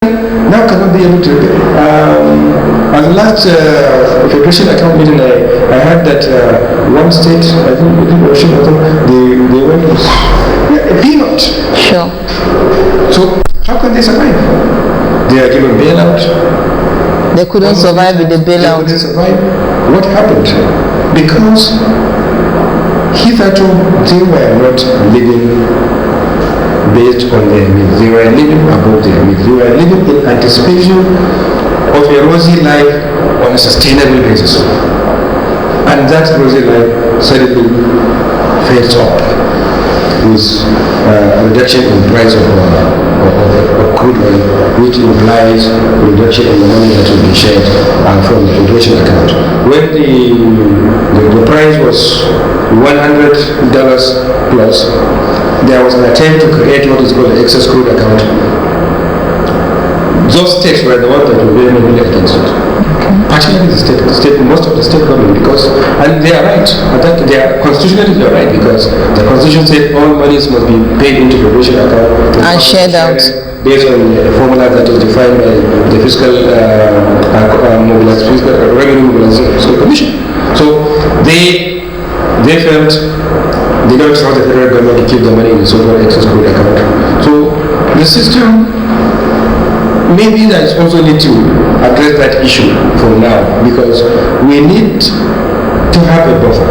now cannot be able to repay. At the last Federation account meeting, I heard that one state, I think they went with a peanut. Sure. So how can they survive? They are given bailout. They couldn't survive with the bailout. They couldn't survive. What happened? Because hitherto they were not living based on their means. They were living above their means. They were living in anticipation of a rosy life on a sustainable basis. And that rosy life suddenly fades off with a reduction in price of crude oil, which implies a reduction in the money that will be shared from the Federation account. When the price was $100 plus, there was an attempt to create what is called the excess crude account. Those states were the ones that were very heavily against it. Particularly most of the state government, because, and they are right, they are constitutionally they are right, because the constitution said all monies must be paid into the Federation account and shared out based on a formula that is defined by the fiscal revenue mobilization commission. So they felt they don't trust the federal government to keep the money in the so-called excess crude account. So the system, maybe that also need to address that issue for now, because we need to have a buffer.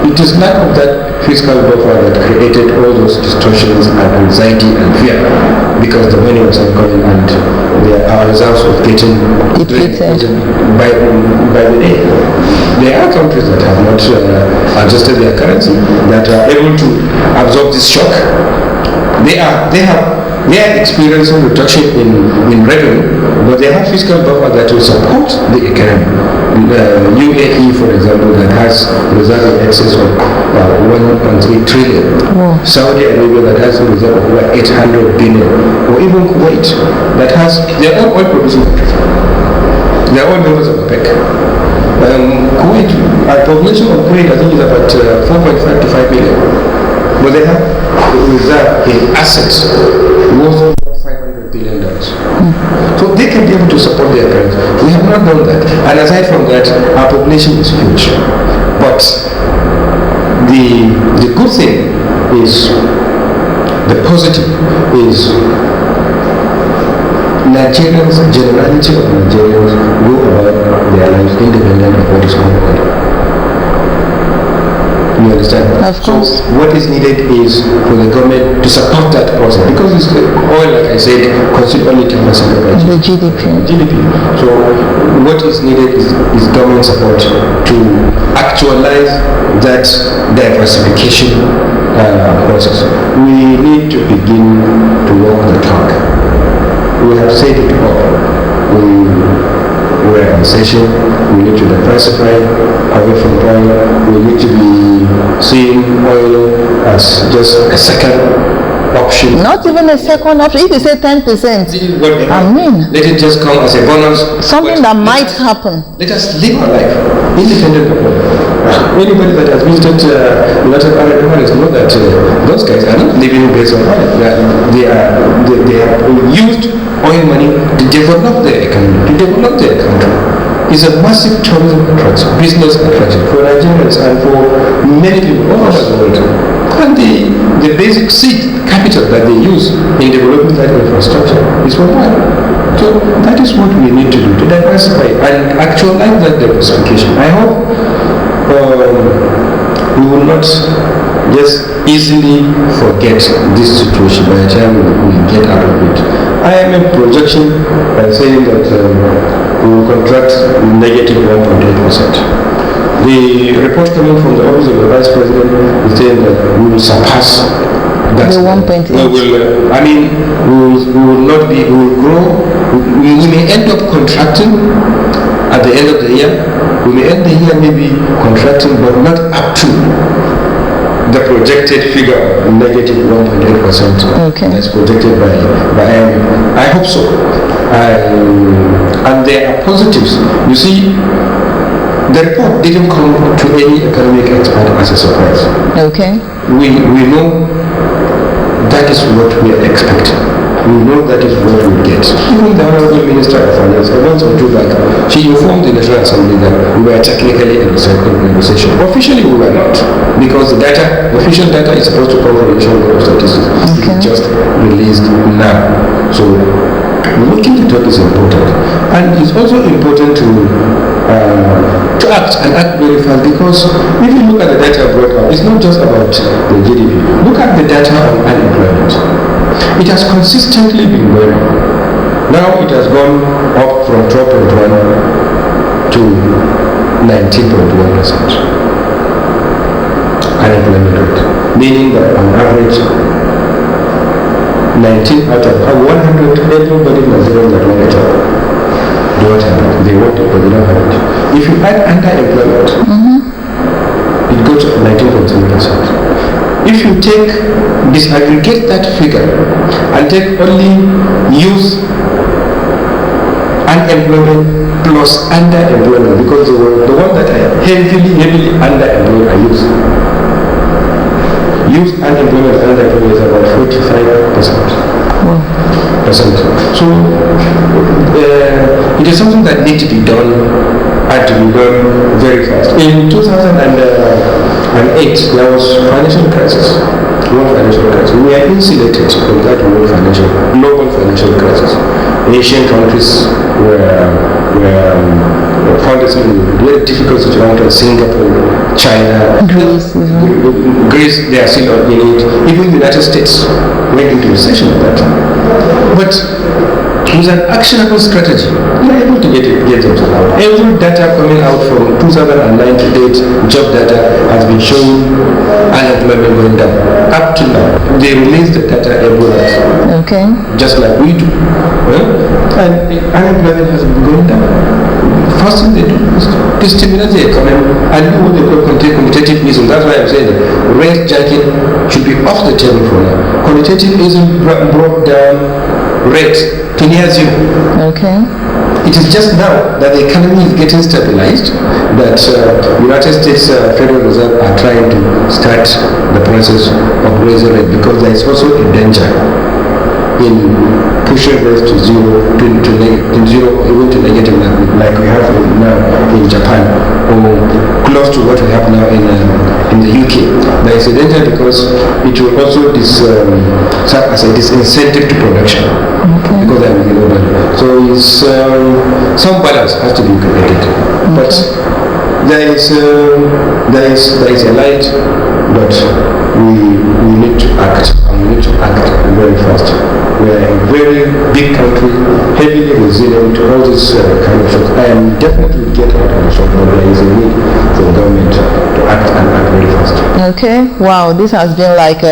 It is lack of that fiscal buffer that created all those distortions and anxiety and fear, because the money was not coming and there are reserves of getting depleted by the day. There are countries that have not adjusted their currency, that are able to absorb this shock. They are experiencing reduction in revenue, but they have fiscal buffer that will support the economy. UAE, for example, that has reserve in excess of 1.3 trillion. Wow. Saudi Arabia that has a reserve of over 800 billion. Or even Kuwait that has their own oil producing countries. They are all members of OPEC. Kuwait, our population of Kuwait I think is about 4.5 to 5 billion. But they have reserve in assets worth $500 billion. So they can be able to support their parents. We have not done that. And aside from that, our population is huge. But the good thing is, the positive is, Nigerians, generality of Nigerians go about their lives independent of what is going on. You understand? Of course. So what is needed is for the government to support that process, because it's oil, like I said, consumes only 10% of the GDP. So what is needed is government support to actualize that diversification process. We need to begin to walk the talk. We have said it all. We're in recession, we need to diversify away from oil, we need to be seeing oil as just a second option. Not even a second option. If you say 10%, let it just come as a bonus. Something that might happen. Let us live our life independent of oil. Anybody that has visited a lot of Arab countries know that those guys are not living based on oil. They have used oil money to develop their economy, to develop their country. It's a massive tourism attraction, business attraction for Nigerians and for many people all over the world. And the basic seed capital that they use in developing that infrastructure is from oil. So that is what we need to do, to diversify and actualize that diversification. I hope we will not just easily forget this situation by the time we get out of it. I am in projection by saying that we will contract negative 1.8%. The report coming from the office of the Vice President is saying that we will surpass that. The 1.8. We will not be, we will grow. We may end up contracting at the end of the year. We may end the year maybe contracting, but not up to the projected figure, negative 1.8%. Okay. That's projected by IMF. I hope so. And there are positives. You see, the report didn't come to any economic expert as a surprise. Okay. We know that is what we are expecting. we know that is what we get. Even the Honorable Minister of Finance, a month or two back, she informed the National Assembly that we were technically in recession. Officially, we were not, because the official data is supposed to come from the National Bureau of Statistics. Okay. It just released now. So, looking to talk is important, and it's also important to act and act very fast, because if you look at the data brought out, it's not just about the GDP. Look at the data on unemployment. It has consistently been going up. Now it has gone up from 12.1 to 19.1% unemployment rate, meaning that on average 19 out of 100, everybody in Nigeria that want a job don't have it. They want it, but they don't have it. If you add underemployment, it goes to 19.7%. If you disaggregate that figure and take only youth unemployment plus underemployment, because the one that are heavily underemployed are youth. Youth unemployment and underemployment is about 45%. So it is something that needs to be done and to be done very fast. In 2008, there was financial crisis. World financial crisis. We are insulated from that global financial crisis. Asian countries were found in very difficult situations. Singapore, China, Greece, they are still in it. Even the United States went into recession at that time. But with an actionable strategy, we are able to get themselves out. Every data coming out from 2009 to date, job data has been showing unemployment going down. Up to now, they release the data every month. Okay. Just like we do. And unemployment has been going down. First thing they do is to stimulate the economy and do what they call quantitative easing. That's why I'm saying that rate jacking should be off the table for now. Quantitative easing brought down rates to near zero. Okay. It is just now that the economy is getting stabilized that United States Federal Reserve are trying to start the process of raising rate, because there is also a danger in pushing rates to zero, even to negative, like we have now in Japan, or close to what we have now in the UK. There is a danger because it will also serve as a disincentive to production. Okay. Because there will be no value. So some balance has to be created. Okay. But there is a light, but we need to act, and we need to act very fast. We are a very big country, heavily resilient to all this kind of shocks. I am definitely get out of the shock, but there is a need for the government to act and act very fast. Okay, wow, this has been like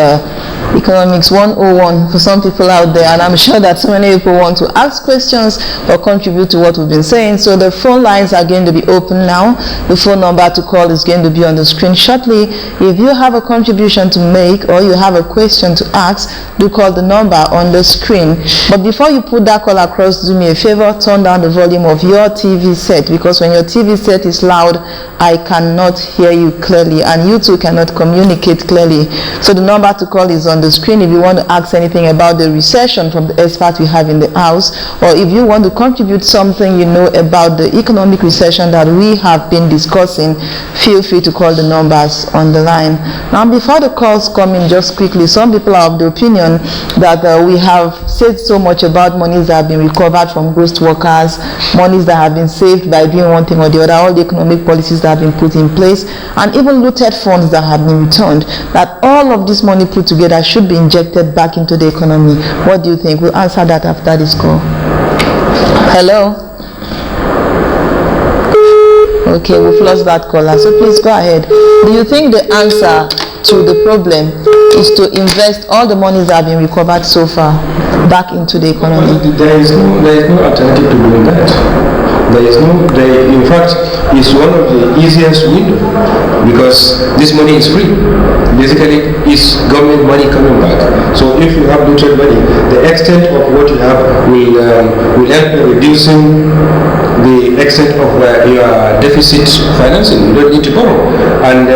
economics 101 for some people out there, and I'm sure that so many people want to ask questions or contribute to what we've been saying. So the phone lines are going to be open now. The phone number to call is going to be on the screen shortly. If you have a contribution to make or you have a question to ask, do call the number on the screen. But before you put that call across, do me a favor, turn down the volume of your TV set, because when your TV set is loud, I cannot hear you clearly, and you too cannot communicate clearly. So the number to call is on the screen if you want to ask anything about the recession from the experts we have in the house, or if you want to contribute something you know about the economic recession that we have been discussing, feel free to call the numbers on the line. Now, before the calls come in, just quickly, some people are of the opinion that we have said so much about monies that have been recovered from ghost workers, monies that have been saved by doing one thing or the other, all the economic policies that have been put in place, and even looted funds that have been returned, that all of this money put together should be injected back into the economy. What do you think? We'll answer that after this call. Hello? Okay, we've lost that caller, so please go ahead. Do you think the answer to the problem is to invest all the monies that have been recovered so far back into the economy? There is no alternative to doing that. In fact, it's one of the easiest windows, because this money is free. Basically, it's government money coming back. So if you have looted money, the extent of what you have will help in reducing the extent of your deficit financing. You don't need to borrow. And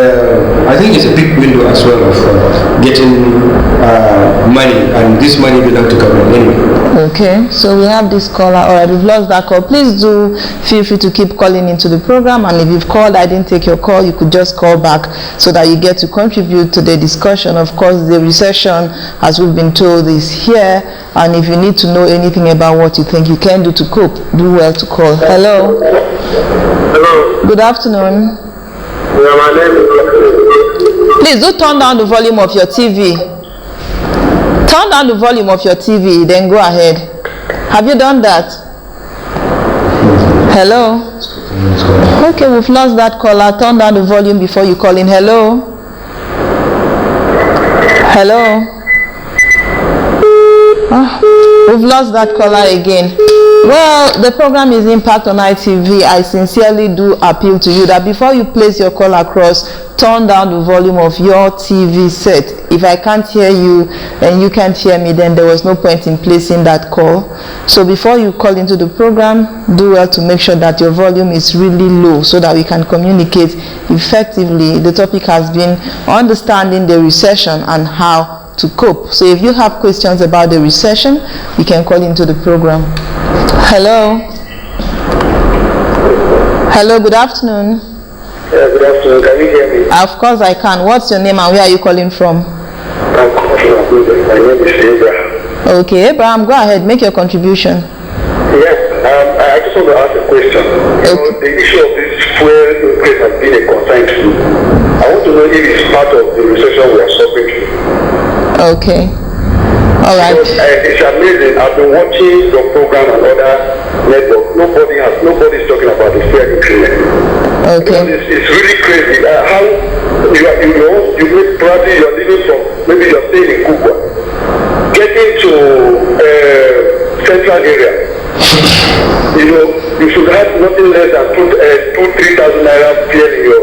I think it's a big window as well of getting money, and this money belongs to government anyway. Okay, so we have this caller. All right, we've lost that call. Please do feel free to keep calling into the program, and if you've called, I didn't take your call, you could just call back so that you get to contribute to the discussion. Of course, the recession, as we've been told, is here, and if you need to know anything about what you think you can do to cope, do well to call. Hello. Hello. Good afternoon. Yeah, my name is. Please do turn down the volume of your TV. Turn down the volume of your TV, then go ahead. Have you done that? Hello? Okay, we've lost that caller. Turn down the volume before you call in. Hello? Hello? We've lost that caller again. Well, the program is Impact on ITV. I sincerely do appeal to you that before you place your call across, turn down the volume of your TV set. If I can't hear you and you can't hear me, then there was no point in placing that call. So before you call into the program, do well to make sure that your volume is really low so that we can communicate effectively. The topic has been understanding the recession and how to cope. So if you have questions about the recession, you can call into the program. Hello. Hello, good afternoon. Yeah, good afternoon. Can you hear me? Of course I can. What's your name and where are you calling from? I'm calling from Abuja. My name is Abraham. Okay, Abraham, go ahead, make your contribution. Yes, I just want to ask a question. You know, the issue of this fuel increase has been a concern to me. I want to know if it's part of the recession we are suffering through. Okay. All right. Because, it's amazing. I've been watching your program and other networks. Nobody's talking about the fuel increment. Okay. It's really crazy. How you probably you're living from, maybe you're staying in Cuba, getting to central area. You know, you should have nothing less than 2,000-3,000 naira fuel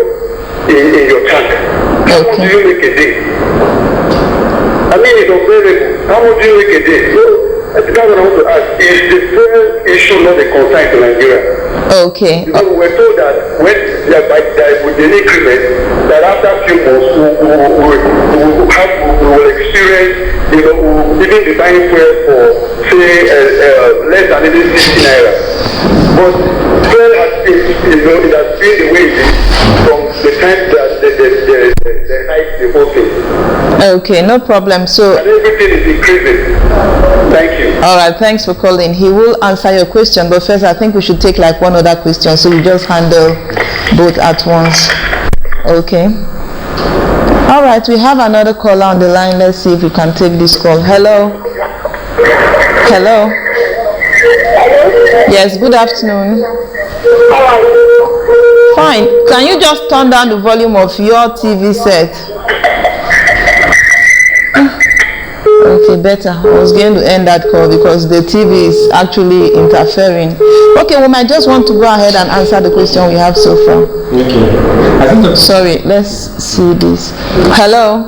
in your tank. How much do you make a day? I mean, it's unbearable. How much do you make a day? So, that's what I want to ask. Is the fuel issue not a concern to Nigeria? Okay. Because we're told that with the increment, that after a few months we will experience, you know, even the buying fuel for say less than even 60 naira. But fuel has been, you know, it has been the way it is from the time that the hike the whole thing. Okay, no problem. So and everything is increasing. Thank you. All right, thanks for calling. He will answer your question, but first I think we should take like one other question, so we just handle both at once. Okay. All right, we have another caller on the line. Let's see if we can take this call. Hello. Hello. Yes, good afternoon. Fine. Can you just turn down the volume of your TV set? Okay, better. I was going to end that call because the TV is actually interfering. Okay, we might just want to go ahead and answer the question we have so far. Okay. I think that's... Sorry, let's see this. Hello.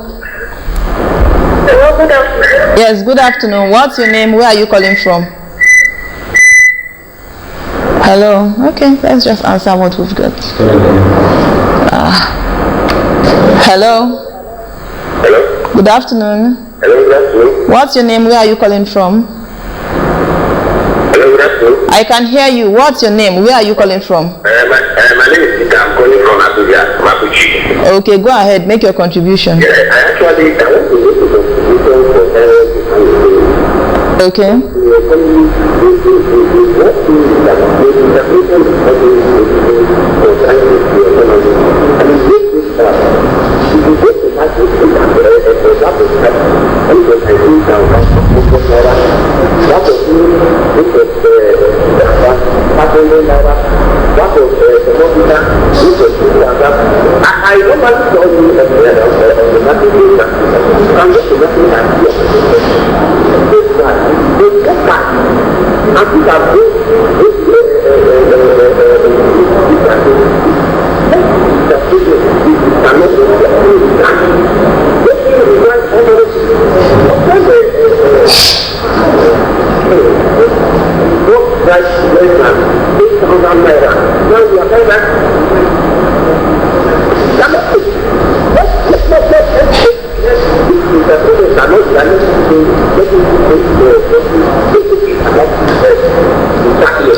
Hello, good afternoon. Yes, good afternoon. What's your name? Where are you calling from? Hello. Okay, let's just answer what we've got. Hello. Hello. Good afternoon. Hello, good afternoon. What's your name? Where are you calling from? Hello, good afternoon. I can hear you. What's your name? Where are you calling from? My name is Peter. I'm calling from Abuja, Mapuchi. Okay, go ahead. Make your contribution. Yeah, I want to make a contribution for Okay. I don't want to tell you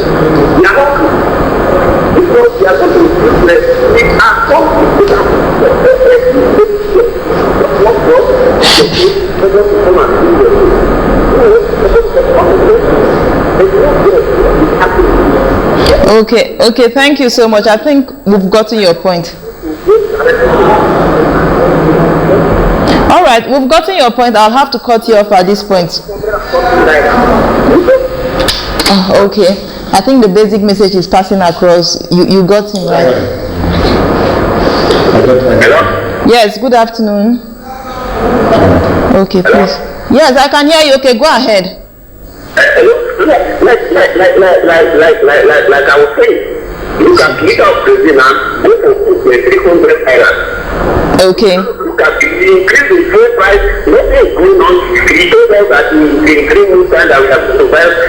They are not good. Because they are going to be useless. They are some people that what was to come and do Okay, thank you so much. I think we've gotten your point. All right, we've gotten your point. I'll have to cut you off at this point. Okay, I think the basic message is passing across. You got him right. Hello? Yes, good afternoon. Okay, please. Yes, I can hear you. Okay, go ahead. Like I was saying, look at Leader of Brazil now, go for 300 naira. Okay. Look at the increase in fuel price, nothing is going on. He told us that in 3 months time that we have to buy less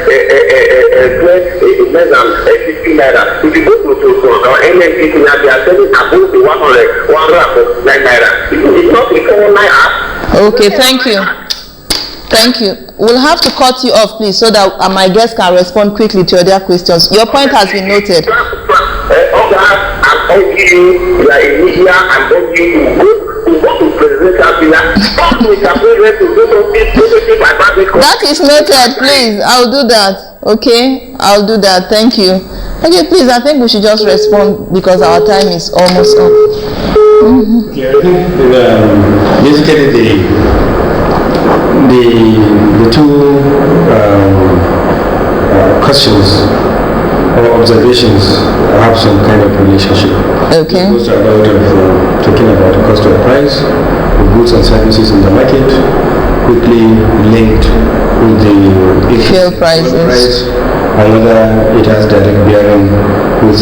than 50 naira. If you go to our NNPC now, they are selling above the 109 naira. It's not a common naira. Okay, thank you. Thank you. We'll have to cut you off, please, so that my guests can respond quickly to other questions. Your point has been noted. I'm urging you, you are in media, I'm urging you to go to President Kabila. That is noted, please. I'll do that. Okay, I'll do that. Thank you. Okay, please, I think we should just respond because our time is almost up. Yeah, I think basically the two questions or observations have some kind of relationship. Okay. It goes about talking about the cost of price of goods and services in the market, quickly linked with the fuel prices, and whether it has direct bearing with